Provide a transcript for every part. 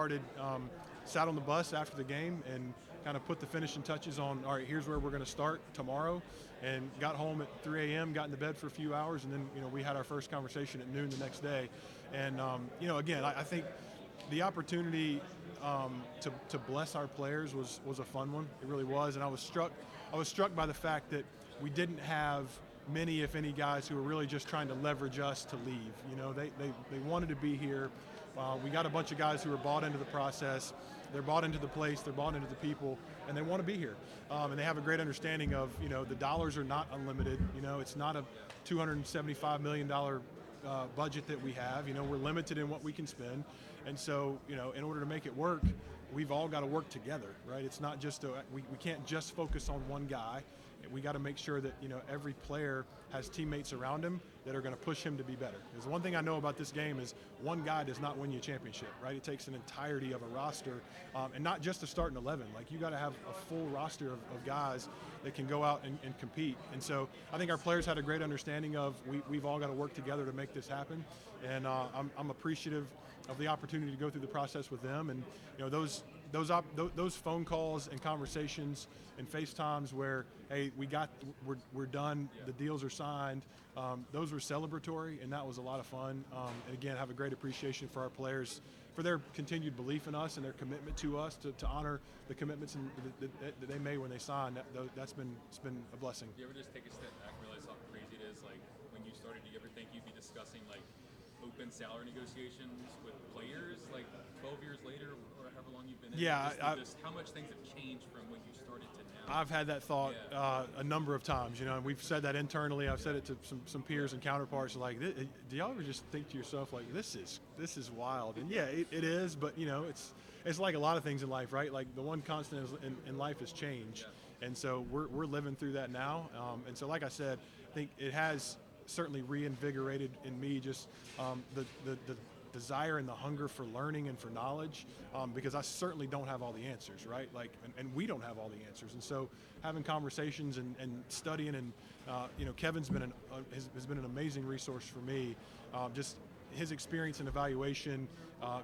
started, sat on the bus after the game and kind of put the finishing touches on, all right, here's where we're going to start tomorrow, and got home at 3 a.m., got into bed for a few hours, and then, we had our first conversation at noon the next day. And, again, I think the opportunity to bless our players was a fun one. It really was, and I was struck by the fact that we didn't have many, if any, guys who were really just trying to leverage us to leave. They wanted to be here. We got a bunch of guys who are bought into the process. They're bought into the place. They're bought into the people, and they want to be here. And they have a great understanding of, the dollars are not unlimited. It's not a $275 million budget that we have. We're limited in what we can spend. And so, in order to make it work, we've all got to work together, right? It's not just we can't just focus on one guy. We got to make sure that every player has teammates around him that are going to push him to be better. Because one thing I know about this game is one guy does not win you a championship, right? It takes an entirety of a roster, and not just a starting 11. Like, you got to have a full roster of guys that can go out and compete. And so I think our players had a great understanding of we've all got to work together to make this happen. And I'm appreciative of the opportunity to go through the process with them. And those phone calls and conversations and FaceTimes where, hey, we're done, the deals are signed, those were celebratory, and that was a lot of fun. And again, have a great appreciation for our players, for their continued belief in us and their commitment to us to honor the commitments that they made when they signed. It's been a blessing. Do you ever just take a step back and realize how crazy it is? Like, when you started, do you ever think you'd be discussing like open salary negotiations with players like 12 years later, or however long you've been in? Yeah, just how much things have changed from when you started to now. I've had that thought a number of times, and we've said that internally. I've said it to some peers and counterparts, like, do y'all ever just think to yourself, like, this is wild? And yeah, it is, but it's like a lot of things in life, right? Like, the one constant in life is change. Yeah. And so we're living through that now. And so, like I said, I think it has certainly reinvigorated in me just the desire and the hunger for learning and for knowledge, because I certainly don't have all the answers, right? Like, and we don't have all the answers. And so having conversations and studying, and Kevin's been has been an amazing resource for me. Just his experience in evaluation,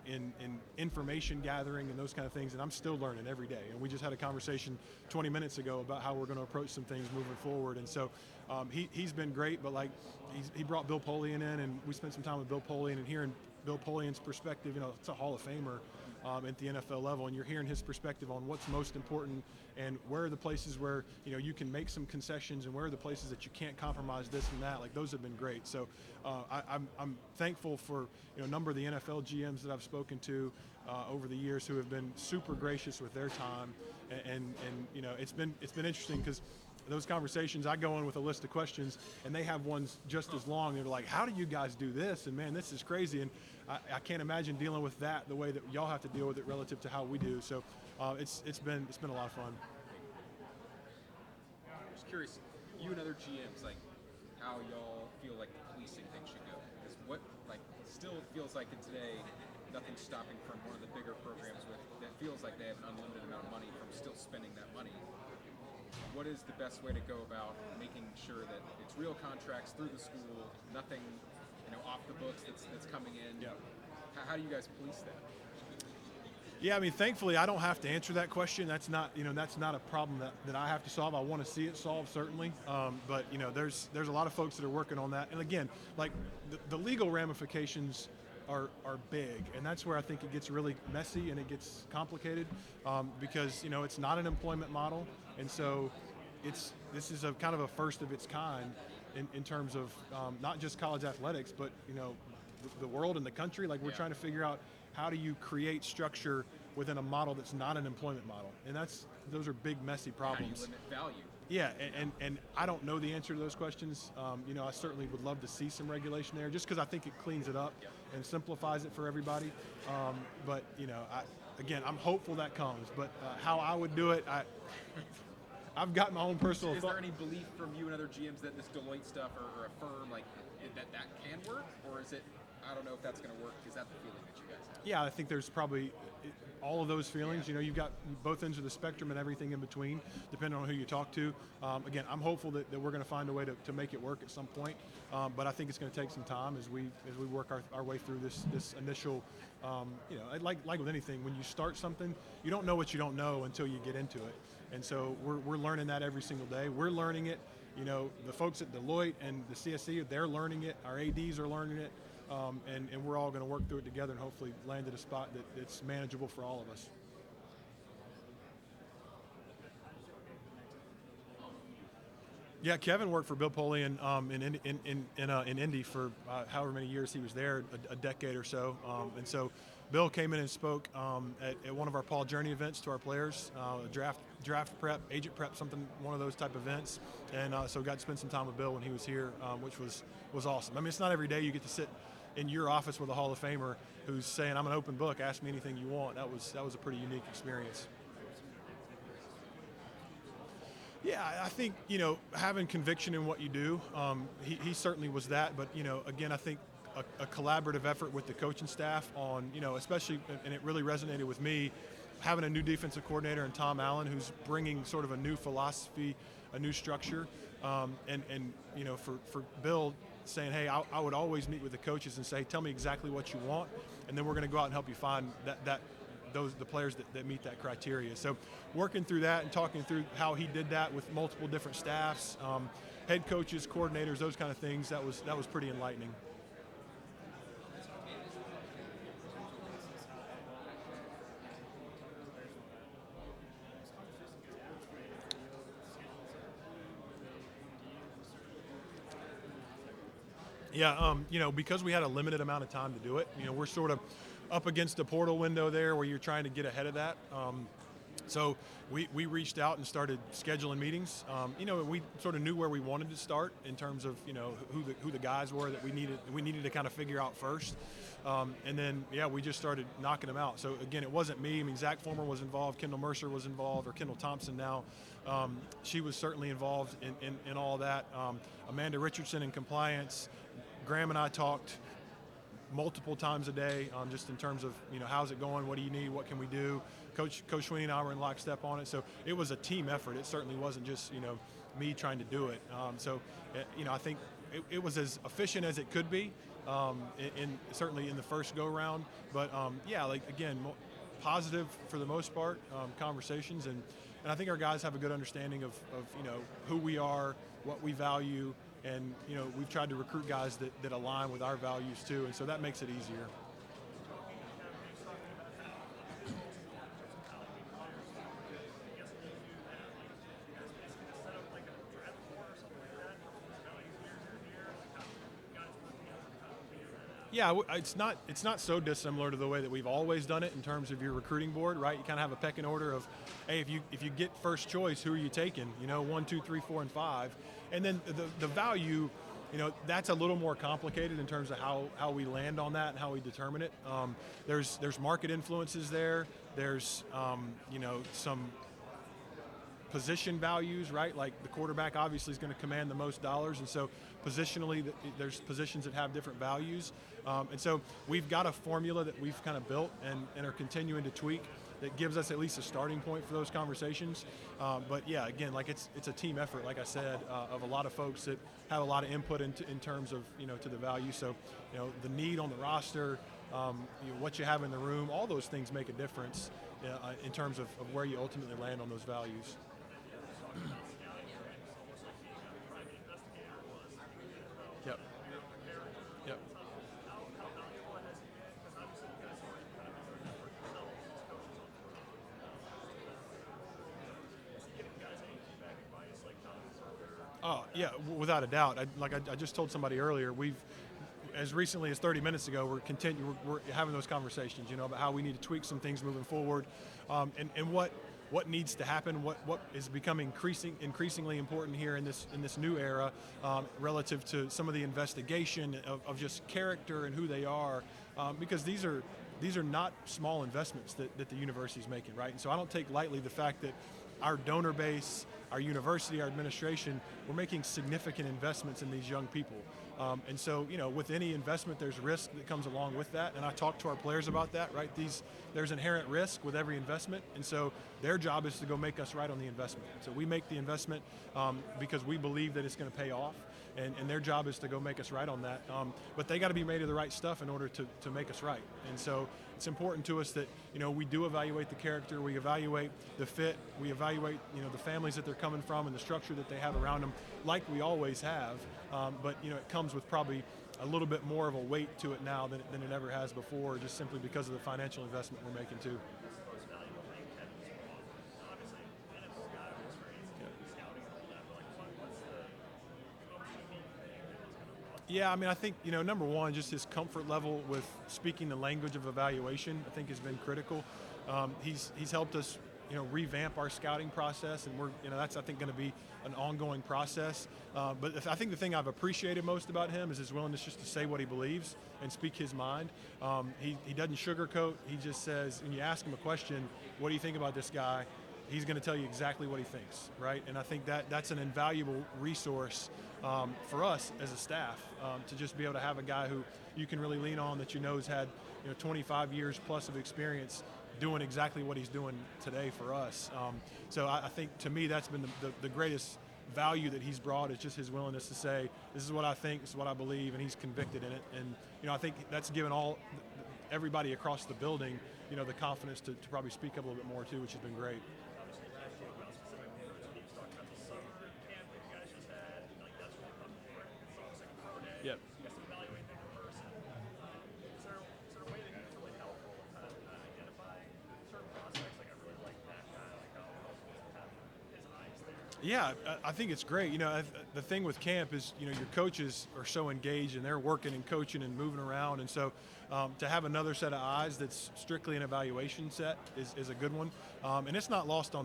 in information gathering and those kind of things, and I'm still learning every day. And we just had a conversation 20 minutes ago about how we're going to approach some things moving forward. And so he's been great, but like he brought Bill Polian in, and we spent some time with Bill Polian, and hearing Bill Polian's perspective, it's a Hall of Famer at the NFL level, and you're hearing his perspective on what's most important and where are the places where you can make some concessions, and where are the places that you can't compromise this and that. Like, those have been great. So I'm thankful for a number of the NFL GMs that I've spoken to over the years who have been super gracious with their time, and it's been interesting because those conversations, I go in with a list of questions, and they have ones just as long. They're like, how do you guys do this? And man, this is crazy. And I can't imagine dealing with that the way that y'all have to deal with it relative to how we do. So it's been a lot of fun. I'm just curious, you and other GMs, like, how y'all feel like the policing thing should go. Because still feels like in today, nothing's stopping from one of the bigger programs that feels like they have an unlimited amount of money from still spending that money. What is the best way to go about making sure that it's real contracts through the school, nothing, off the books that's coming in? Yeah. How do you guys police that? Yeah, I mean, thankfully, I don't have to answer that question. That's not a problem that I have to solve. I want to see it solved, certainly. But there's a lot of folks that are working on that. And again, like, the legal ramifications are big, and that's where I think it gets really messy and it gets complicated, because it's not an employment model, and so this is a kind of a first of its kind in terms of not just college athletics, but the world and the country. Like, we're trying to figure out, how do you create structure within a model that's not an employment model, and those are big, messy problems. How do you limit value? Yeah, and I don't know the answer to those questions. I certainly would love to see some regulation there, just because I think it cleans it up and simplifies it for everybody. But I'm hopeful that comes. But how I would do it, I've got my own personal Is thought. there any belief from you and other GMs that this Deloitte stuff or a firm like that can work, or is it? I don't know if that's going to work. Is that the feeling that you guys have? Yeah, I think there's probably all of those feelings. You've got both ends of the spectrum and everything in between, depending on who you talk to. Again, I'm hopeful that we're going to find a way to make it work at some point, but I think it's going to take some time as we work our way through this initial. Like with anything, when you start something, you don't know what you don't know until you get into it, and so we're learning that every single day. We're learning it. The folks at Deloitte and the CSC, they're learning it. Our ADs are learning it. And we're all going to work through it together and hopefully land at a spot that's manageable for all of us. Yeah, Kevin worked for Bill Polian in Indy for however many years he was there, a decade or so. And so Bill came in and spoke at one of our Paul Journey events to our players, draft prep, agent prep, one of those type events. And so got to spend some time with Bill when he was here, which was awesome. I mean, it's not every day you get to sit in your office with a Hall of Famer who's saying, I'm an open book, ask me anything you want. That was a pretty unique experience. Yeah, I think, having conviction in what you do, he certainly was that. But, again, I think a collaborative effort with the coaching staff on, especially, and it really resonated with me, having a new defensive coordinator in Tom Allen who's bringing sort of a new philosophy, a new structure. For Bill saying, hey, I would always meet with the coaches and say, tell me exactly what you want, and then we're going to go out and help you find the players that meet that criteria. So working through that and talking through how he did that with multiple different staffs, head coaches, coordinators, those kind of things, that was pretty enlightening. Yeah, because we had a limited amount of time to do it, we're sort of up against a portal window there where you're trying to get ahead of that. So we reached out and started scheduling meetings. We sort of knew where we wanted to start in terms of, who the guys were that we needed to kind of figure out first. And then, we just started knocking them out. So again, it wasn't me. I mean, Zach Former was involved. Kendall Mercer was involved, or Kendall Thompson now. She was certainly involved in all that. Amanda Richardson in compliance. Graham and I talked multiple times a day, just in terms of, how's it going? What do you need? What can we do? Coach Sweeney and I were in lockstep on it. So it was a team effort. It certainly wasn't just, me trying to do it. I think it was as efficient as it could be, certainly in the first go round. But again, positive for the most part, conversations. And I think our guys have a good understanding of who we are, what we value. And, we've tried to recruit guys that align with our values too, and so that makes it easier. Yeah, it's not so dissimilar to the way that we've always done it in terms of your recruiting board, right? You kind of have a pecking order of, hey, if you get first choice, who are you taking? 1, 2, 3, 4, and 5, and then the value, that's a little more complicated in terms of how we land on that and how we determine it. There's market influences there. There's some position values, right? Like the quarterback obviously is going to command the most dollars, and so positionally, there's positions that have different values. And so we've got a formula that we've kind of built and are continuing to tweak that gives us at least a starting point for those conversations. But yeah, again, like it's a team effort, like I said, of a lot of folks that have a lot of input in terms of, to the value. So, the need on the roster, what you have in the room, all those things make a difference in terms of where you ultimately land on those values. Yep. Yep. Oh, yeah, without a doubt. I just told somebody earlier, we've, as recently as 30 minutes ago, we're having those conversations, about how we need to tweak some things moving forward, and what needs to happen, what is becoming increasingly important here in this new era, relative to some of the investigation of just character and who they are, because these are not small investments that the university is making, right? And so I don't take lightly the fact that our donor base, our university, our administration, we're making significant investments in these young people. And so, with any investment, there's risk that comes along with that. And I talk to our players about that, right? There's inherent risk with every investment. And so their job is to go make us right on the investment. So we make the investment because we believe that it's going to pay off. And their job is to go make us right on that. But they got to be made of the right stuff in order to make us right. And so it's important to us that, we do evaluate the character, we evaluate the fit, we evaluate, the families that they're coming from and the structure that they have around them, like we always have. But, it comes with probably a little bit more of a weight to it now than it ever has before, just simply because of the financial investment we're making too. Yeah, I think, number one, just his comfort level with speaking the language of evaluation, I think has been critical. He's helped us, revamp our scouting process, and that's, I think, going to be an ongoing process. But I think the thing I've appreciated most about him is his willingness just to say what he believes and speak his mind. He doesn't sugarcoat. He just says, when you ask him a question, what do you think about this guy? He's going to tell you exactly what he thinks, right? And I think that's an invaluable resource for us as a staff to just be able to have a guy who you can really lean on, that has had 25 years plus of experience doing exactly what he's doing today for us. So I think, to me, that's been the greatest value that he's brought, is just his willingness to say, this is what I think, this is what I believe, and he's convicted in it. And I think that's given everybody across the building the confidence to probably speak up a little bit more too, which has been great. Yep. Yeah, I think it's great. The thing with camp is, your coaches are so engaged and they're working and coaching and moving around. And so to have another set of eyes that's strictly an evaluation set is a good one. And it's not lost on me.